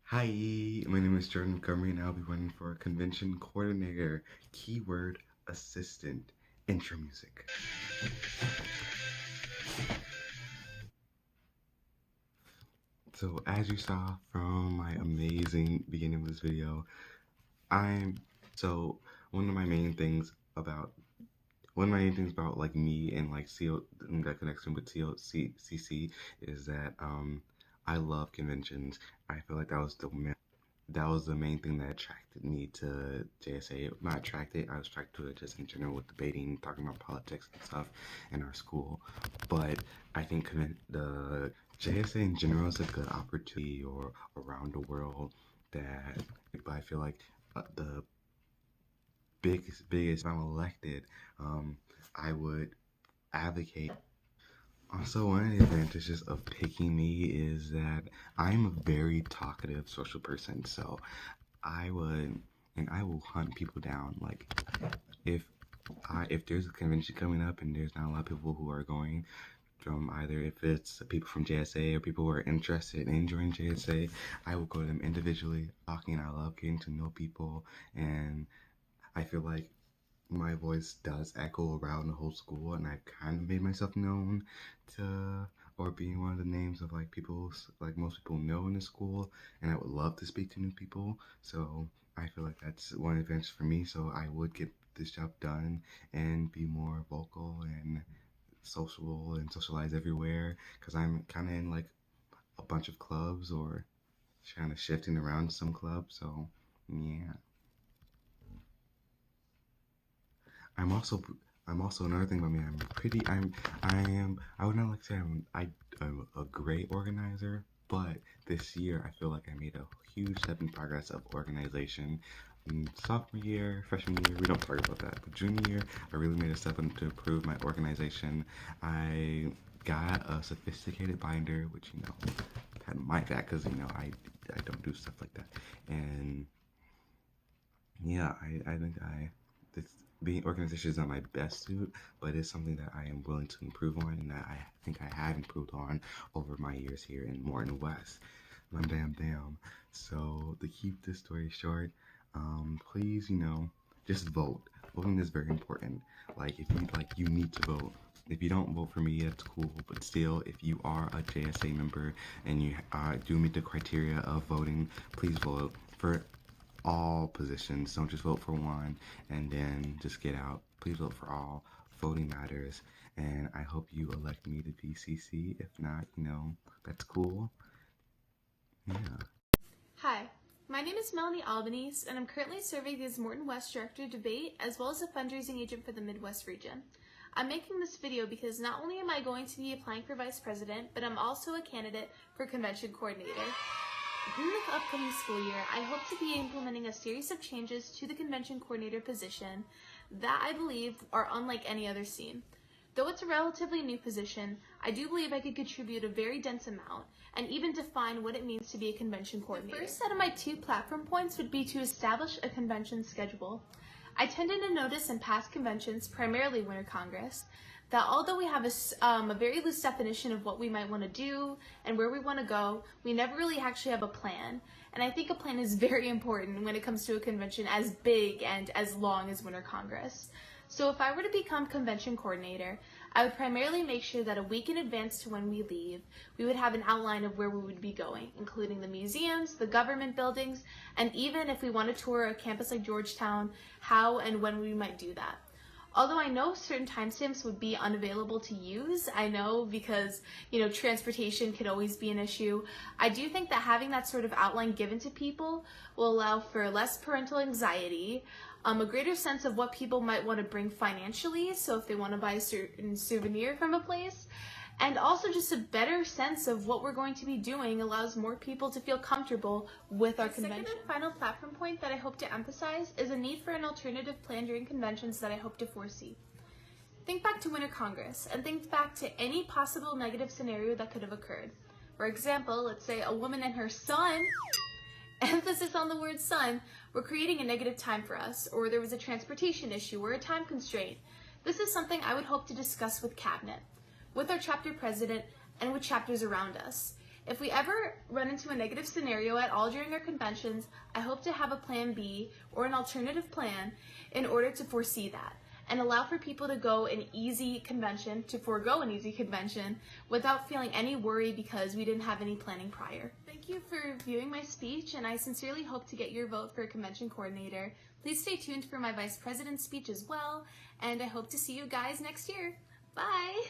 Hi, my name is Jordan Montgomery and I'll be running for convention coordinator, keyword assistant, intro music. So as you saw from my amazing beginning of this video, so one of my main things about like me and like CO and that connection with CC is that I love conventions. I feel like that was the main thing that attracted me to JSA. Not attracted, I was attracted to it just in general with debating, talking about politics and stuff in our school. But I think the JSA in general is a good opportunity or around the world that, but I feel like the biggest, if I'm elected, I would advocate. Also, one of the advantages of picking me is that I'm a very talkative social person, so I would, and I will hunt people down. Like, if if there's a convention coming up and there's not a lot of people who are going, from either if it's people from JSA or people who are interested in joining JSA, I will go to them individually, talking. I love getting to know people, and I feel like my voice does echo around the whole school, and I've kind of made myself known to, or being one of the names of like people like most people know in the school, and I would love to speak to new people. So I feel like that's one advantage for me. So I would get this job done and be more vocal and sociable and socialize everywhere because I'm kind of in like a bunch of clubs or kind of shifting around some clubs. So yeah. I'm also I'm also another thing about me. I would not like to say I'm a great organizer, but this year I feel like I made a huge step in progress of organization. Sophomore year, freshman year, we don't talk about that. But junior year, I really made a step in to improve my organization. I got a sophisticated binder, which had my back because I don't do stuff like that. And yeah, I think this being organization is not my best suit, but it's something that I am willing to improve on, and that I think I have improved on over my years here in Morton West. Bam. So to keep this story short, please, just vote. Voting is very important. Like if you need to vote. If you don't vote for me, that's cool. But still, if you are a JSA member and you do meet the criteria of voting, please vote for all positions. Don't just vote for one and then just get out. Please vote for all. Voting matters. And I hope you elect me to PCC. If not, that's cool. Yeah. Hi, my name is Melanie Albanese, and I'm currently serving as Morton West Director of Debate as well as a fundraising agent for the Midwest region. I'm making this video because not only am I going to be applying for Vice President, but I'm also a candidate for Convention Coordinator. In the upcoming school year, I hope to be implementing a series of changes to the Convention Coordinator position that I believe are unlike any other seen. Though it's a relatively new position, I do believe I could contribute a very dense amount and even define what it means to be a convention coordinator. The first set of my 2 platform points would be to establish a convention schedule. I tended to notice in past conventions, primarily Winter Congress, that although we have a very loose definition of what we might want to do and where we want to go, we never really actually have a plan. And I think a plan is very important when it comes to a convention as big and as long as Winter Congress. So if I were to become convention coordinator, I would primarily make sure that a week in advance to when we leave, we would have an outline of where we would be going, including the museums, the government buildings, and even if we want to tour a campus like Georgetown, how and when we might do that. Although I know certain timestamps would be unavailable to use, I know because, transportation could always be an issue, I do think that having that sort of outline given to people will allow for less parental anxiety, a greater sense of what people might want to bring financially, so if they want to buy a certain souvenir from a place, and also just a better sense of what we're going to be doing allows more people to feel comfortable with our convention. The second and final platform point that I hope to emphasize is a need for an alternative plan during conventions that I hope to foresee. Think back to Winter Congress and think back to any possible negative scenario that could have occurred. For example, let's say a woman and her son, emphasis on the word son, were creating a negative time for us, or there was a transportation issue or a time constraint. This is something I would hope to discuss with Cabinet, with our chapter president, and with chapters around us. If we ever run into a negative scenario at all during our conventions, I hope to have a plan B or an alternative plan in order to foresee that and allow for people to go an easy convention, to forego an easy convention without feeling any worry because we didn't have any planning prior. Thank you for viewing my speech, and I sincerely hope to get your vote for a convention coordinator. Please stay tuned for my vice president's speech as well, and I hope to see you guys next year. Bye!